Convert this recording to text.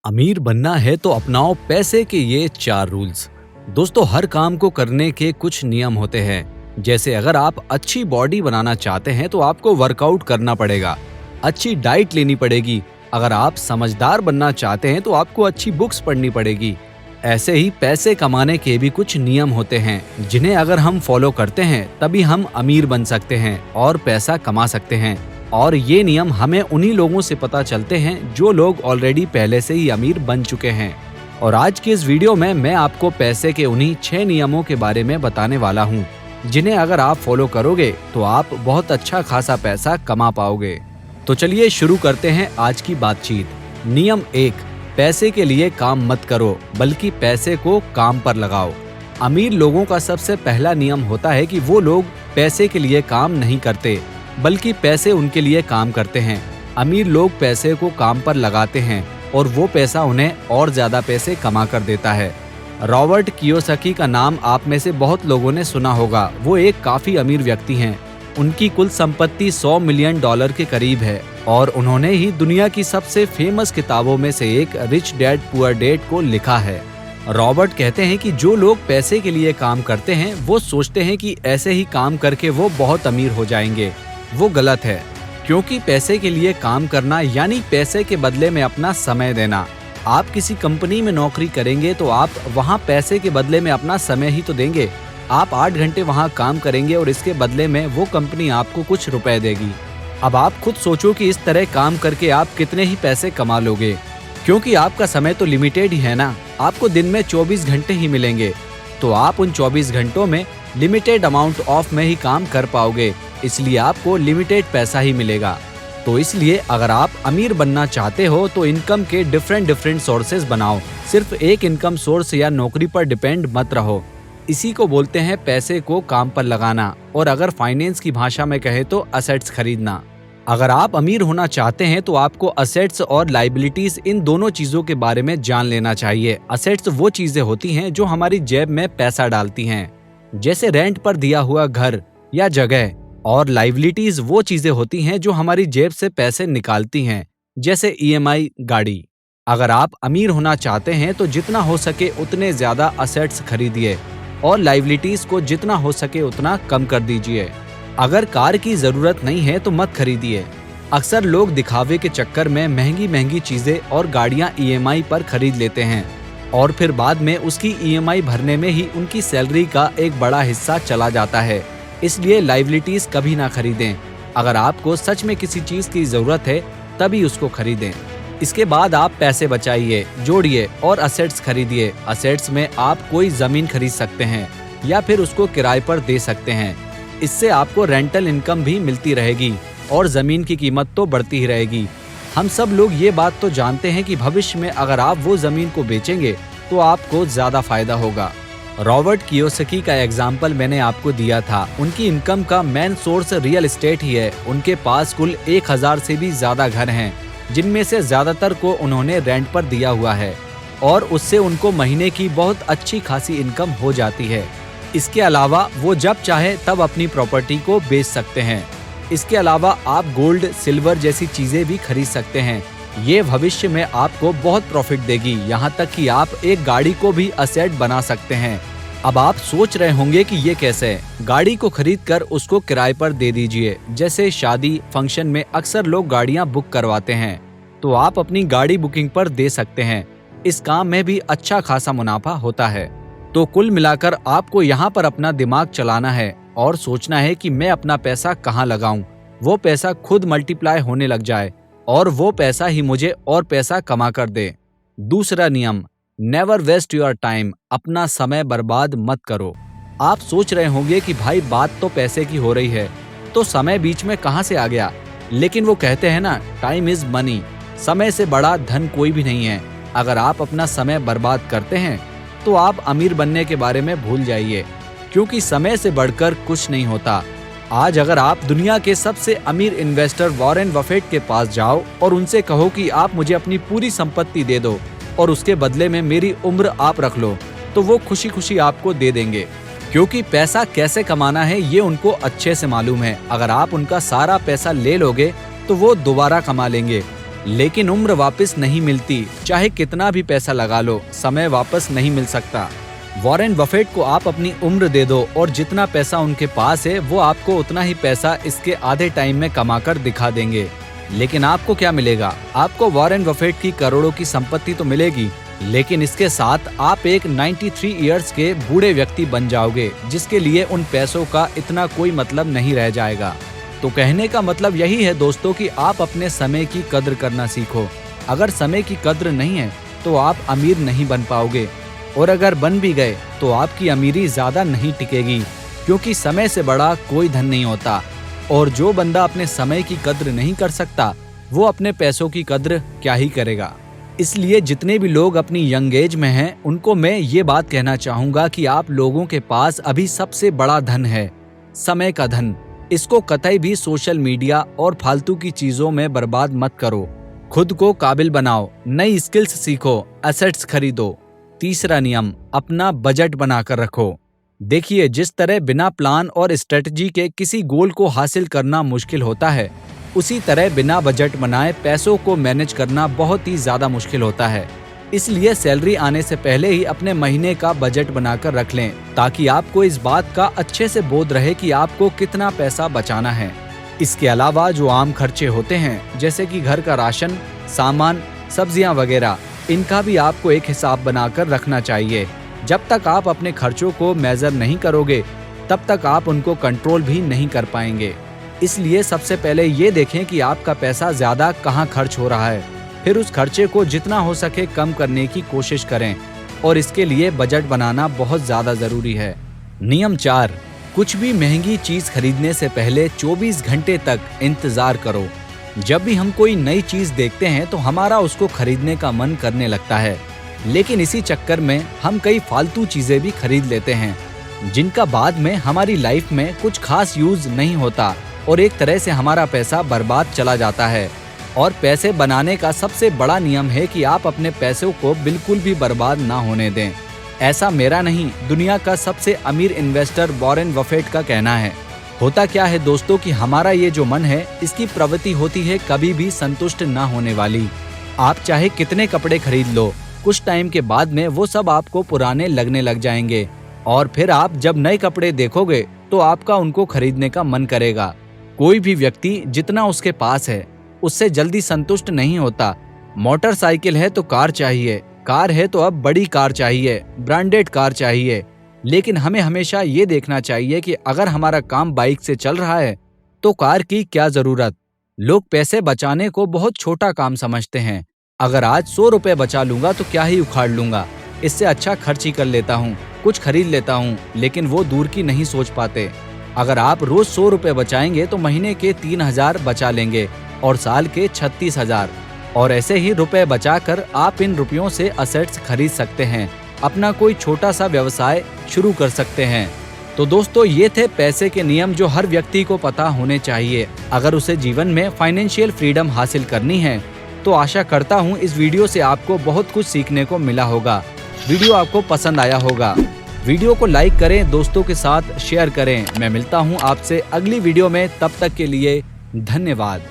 अमीर बनना है तो अपनाओ पैसे के ये 4 रूल्स। दोस्तों, हर काम को करने के कुछ नियम होते हैं। जैसे अगर आप अच्छी बॉडी बनाना चाहते हैं तो आपको वर्कआउट करना पड़ेगा, अच्छी डाइट लेनी पड़ेगी। अगर आप समझदार बनना चाहते हैं तो आपको अच्छी बुक्स पढ़नी पड़ेगी। ऐसे ही पैसे कमाने के भी कुछ नियम होते हैं जिन्हें अगर हम फॉलो करते हैं तभी हम अमीर बन सकते हैं और पैसा कमा सकते हैं। और ये नियम हमें उन्हीं लोगों से पता चलते हैं जो लोग ऑलरेडी पहले से ही अमीर बन चुके हैं। और आज की इस वीडियो में मैं आपको पैसे के उन्हीं 6 नियमों के बारे में बताने वाला हूँ जिन्हें अगर आप फॉलो करोगे तो आप बहुत अच्छा खासा पैसा कमा पाओगे। तो चलिए शुरू करते हैं आज की बातचीत। नियम 1, पैसे के लिए काम मत करो बल्कि पैसे को काम पर लगाओ। अमीर लोगों का सबसे पहला नियम होता है कि वो लोग पैसे के लिए काम नहीं करते बल्कि पैसे उनके लिए काम करते हैं। अमीर लोग पैसे को काम पर लगाते हैं और वो पैसा उन्हें और ज्यादा पैसे कमा कर देता है। रॉबर्ट कियोसाकी का नाम आप में से बहुत लोगों ने सुना होगा। वो एक काफी अमीर व्यक्ति हैं। उनकी कुल संपत्ति $100 मिलियन के करीब है और उन्होंने ही दुनिया की सबसे फेमस किताबों में से एक रिच डैड पुअर डैड को लिखा है। रॉबर्ट कहते हैं कि जो लोग पैसे के लिए काम करते हैं वो सोचते हैं कि ऐसे ही काम करके वो बहुत अमीर हो जाएंगे। वो गलत है, क्योंकि पैसे के लिए काम करना यानी पैसे के बदले में अपना समय देना। आप किसी कंपनी में नौकरी करेंगे तो आप वहाँ पैसे के बदले में अपना समय ही तो देंगे। आप 8 घंटे वहाँ काम करेंगे और इसके बदले में वो कंपनी आपको कुछ रुपए देगी। अब आप खुद सोचो कि इस तरह काम करके आप कितने ही पैसे कमा लोगे, क्योंकि आपका समय तो लिमिटेड ही है ना। आपको दिन में 24 घंटे ही मिलेंगे, तो आप उन 24 घंटों में लिमिटेड अमाउंट ऑफ में ही काम कर पाओगे, इसलिए आपको लिमिटेड पैसा ही मिलेगा। तो इसलिए अगर आप अमीर बनना चाहते हो तो इनकम के डिफरेंट सोर्सेज बनाओ। सिर्फ एक इनकम सोर्स या नौकरी पर डिपेंड मत रहो। इसी को बोलते हैं पैसे को काम पर लगाना, और अगर फाइनेंस की भाषा में कहे तो असेट्स खरीदना। अगर आप अमीर होना चाहते हैं तो आपको असेट्स और लायबिलिटीज इन दोनों चीजों के बारे में जान लेना चाहिए। असेट्स वो चीजें होती हैं जो हमारी जेब में पैसा डालती हैं, जैसे रेंट पर दिया हुआ घर या जगह, और लायबिलिटीज वो चीजें होती हैं जो हमारी जेब से पैसे निकालती हैं, जैसे ईएमआई, गाड़ी। अगर आप अमीर होना चाहते हैं तो जितना हो सके उतने ज्यादा असेट्स खरीदिए और लायबिलिटीज को जितना हो सके उतना कम कर दीजिए। अगर कार की जरूरत नहीं है तो मत खरीदिए। अक्सर लोग दिखावे के चक्कर में महंगी महंगी चीजें और गाड़ियां ईएमआई पर खरीद लेते हैं और फिर बाद में उसकी ईएमआई भरने में ही उनकी सैलरी का एक बड़ा हिस्सा चला जाता है। इसलिए लायबिलिटीज कभी ना खरीदें। अगर आपको सच में किसी चीज की जरूरत है तभी उसको खरीदें। इसके बाद आप पैसे बचाइए, जोड़िए और असेट्स खरीदिए। असेट्स में आप कोई जमीन खरीद सकते हैं या फिर उसको किराए पर दे सकते हैं। इससे आपको रेंटल इनकम भी मिलती रहेगी और जमीन की कीमत तो बढ़ती ही रहेगी। हम सब लोग ये बात तो जानते हैं कि भविष्य में अगर आप वो जमीन को बेचेंगे तो आपको ज्यादा फायदा होगा। रॉबर्ट कियोसाकी का एग्जाम्पल मैंने आपको दिया था। उनकी इनकम का मेन सोर्स रियल एस्टेट ही है। उनके पास कुल 1000 से भी ज्यादा घर हैं, जिनमें से ज्यादातर को उन्होंने रेंट पर दिया हुआ है और उससे उनको महीने की बहुत अच्छी खासी इनकम हो जाती है। इसके अलावा वो जब चाहे तब अपनी प्रॉपर्टी को बेच सकते हैं। इसके अलावा आप गोल्ड, सिल्वर जैसी चीजें भी खरीद सकते हैं। ये भविष्य में आपको बहुत प्रॉफिट देगी। यहाँ तक कि आप एक गाड़ी को भी असेट बना सकते हैं। अब आप सोच रहे होंगे कि ये कैसे? गाड़ी को खरीद कर उसको किराए पर दे दीजिए। जैसे शादी फंक्शन में अक्सर लोग गाड़ियाँ बुक करवाते हैं, तो आप अपनी गाड़ी बुकिंग पर दे सकते हैं। इस काम में भी अच्छा खासा मुनाफा होता है। तो कुल मिलाकर आपको यहाँ पर अपना दिमाग चलाना है और सोचना है कि मैं अपना पैसा कहाँ लगाऊं। वो पैसा खुद मल्टीप्लाई होने लग जाए और वो पैसा ही मुझे और पैसा कमा कर दे। दूसरा नियम, नेवर वेस्ट योर टाइम। अपना समय बर्बाद मत करो। आप सोच रहे होंगे कि भाई बात तो पैसे की हो रही है तो समय बीच में कहाँ से आ गया? लेकिन वो कहते हैं ना, टाइम इज मनी। समय से बड़ा धन कोई भी नहीं है। अगर आप अपना समय बर्बाद करते हैं तो आप अमीर बनने के बारे में भूल जाइए, क्योंकि समय से बढ़कर कुछ नहीं होता। आज अगर आप दुनिया के सबसे अमीर इन्वेस्टर वॉरेन बफेट के पास जाओ और उनसे कहो कि आप मुझे अपनी पूरी संपत्ति दे दो और उसके बदले में मेरी उम्र आप रख लो, तो वो खुशी खुशी आपको दे देंगे, क्योंकि पैसा कैसे कमाना है ये उनको अच्छे से मालूम है। अगर आप उनका सारा पैसा ले लोगे तो वो दोबारा कमा लेंगे। लेकिन उम्र वापस नहीं मिलती, चाहे कितना भी पैसा लगा लो, समय वापस नहीं मिल सकता। वॉरेन बफेट को आप अपनी उम्र दे दो और जितना पैसा उनके पास है वो आपको उतना ही पैसा इसके आधे टाइम में कमाकर दिखा देंगे। लेकिन आपको क्या मिलेगा? आपको वॉरेन बफेट की करोड़ों की संपत्ति तो मिलेगी, लेकिन इसके साथ आप एक 93 इयर्स के बूढ़े व्यक्ति बन जाओगे, जिसके लिए उन पैसों का इतना कोई मतलब नहीं रह जाएगा। तो कहने का मतलब यही है दोस्तों कि आप अपने समय की कद्र करना सीखो। अगर समय की कद्र नहीं है तो आप अमीर नहीं बन पाओगे, और अगर बन भी गए तो आपकी अमीरी ज्यादा नहीं टिकेगी, क्योंकि समय से बड़ा कोई धन नहीं होता। और जो बंदा अपने समय की कद्र नहीं कर सकता वो अपने पैसों की कद्र क्या ही करेगा। इसलिए जितने भी लोग अपनी यंग एज में हैं उनको मैं ये बात कहना चाहूंगा कि आप लोगों के पास अभी सबसे बड़ा धन है, समय का धन। इसको कतई भी सोशल मीडिया और फालतू की चीजों में बर्बाद मत करो। खुद को काबिल बनाओ, नई स्किल्स सीखो, एसेट्स खरीदो। तीसरा नियम, अपना बजट बनाकर रखो। देखिए, जिस तरह बिना प्लान और स्ट्रेटजी के किसी गोल को हासिल करना मुश्किल होता है, उसी तरह बिना बजट बनाए पैसों को मैनेज करना बहुत ही ज्यादा मुश्किल होता है। इसलिए सैलरी आने से पहले ही अपने महीने का बजट बनाकर रख लें, ताकि आपको इस बात का अच्छे से बोध रहे कि आपको कितना पैसा बचाना है। इसके अलावा जो आम खर्चे होते हैं, जैसे कि घर का राशन, सामान, सब्जियां वगैरह, इनका भी आपको एक हिसाब बनाकर रखना चाहिए। जब तक आप अपने खर्चों को मेजर नहीं करोगे तब तक आप उनको कंट्रोल भी नहीं कर पाएंगे। इसलिए सबसे पहले ये देखें कि आपका पैसा ज्यादा कहाँ खर्च हो रहा है, फिर उस खर्चे को जितना हो सके कम करने की कोशिश करें, और इसके लिए बजट बनाना बहुत ज्यादा जरूरी है। नियम 4, कुछ भी महंगी चीज खरीदने से पहले 24 घंटे तक इंतजार करो। जब भी हम कोई नई चीज देखते हैं तो हमारा उसको खरीदने का मन करने लगता है, लेकिन इसी चक्कर में हम कई फालतू चीजें भी खरीद लेते हैं, जिनका बाद में हमारी लाइफ में कुछ खास यूज नहीं होता, और एक तरह से हमारा पैसा बर्बाद चला जाता है। और पैसे बनाने का सबसे बड़ा नियम है कि आप अपने पैसों को बिल्कुल भी बर्बाद ना होने दें। ऐसा मेरा नहीं, दुनिया का सबसे अमीर इन्वेस्टर वॉरेन बफेट का कहना है। होता क्या है दोस्तों कि हमारा ये जो मन है, इसकी प्रवृत्ति होती है कभी भी संतुष्ट ना होने वाली। आप चाहे कितने कपड़े खरीद लो, कुछ टाइम के बाद में वो सब आपको पुराने लगने लग जाएंगे, और फिर आप जब नए कपड़े देखोगे तो आपका उनको खरीदने का मन करेगा। कोई भी व्यक्ति जितना उसके पास है उससे जल्दी संतुष्ट नहीं होता। मोटरसाइकिल है तो कार चाहिए, कार है तो अब बड़ी कार चाहिए, ब्रांडेड कार चाहिए। लेकिन हमें हमेशा ये देखना चाहिए कि अगर हमारा काम बाइक से चल रहा है तो कार की क्या जरूरत। लोग पैसे बचाने को बहुत छोटा काम समझते हैं। अगर आज 100 रुपए बचा लूंगा तो क्या ही उखाड़ लूंगा, इससे अच्छा खर्च ही कर लेता हूँ, कुछ खरीद लेता हूँ, लेकिन वो दूर की नहीं सोच पाते। अगर आप रोज 100 रुपए बचाएंगे तो महीने के 3000 बचा लेंगे और साल के 36,000, और ऐसे ही रुपए बचाकर आप इन रुपयों से असेट्स खरीद सकते हैं, अपना कोई छोटा सा व्यवसाय शुरू कर सकते हैं। तो दोस्तों, ये थे पैसे के नियम जो हर व्यक्ति को पता होने चाहिए अगर उसे जीवन में फाइनेंशियल फ्रीडम हासिल करनी है। तो आशा करता हूँ इस वीडियो से आपको बहुत कुछ सीखने को मिला होगा। वीडियो आपको पसंद आया होगा। वीडियो को लाइक करें, दोस्तों के साथ शेयर करें। मैं मिलता हूँ आपसे अगली वीडियो में, तब तक के लिए धन्यवाद।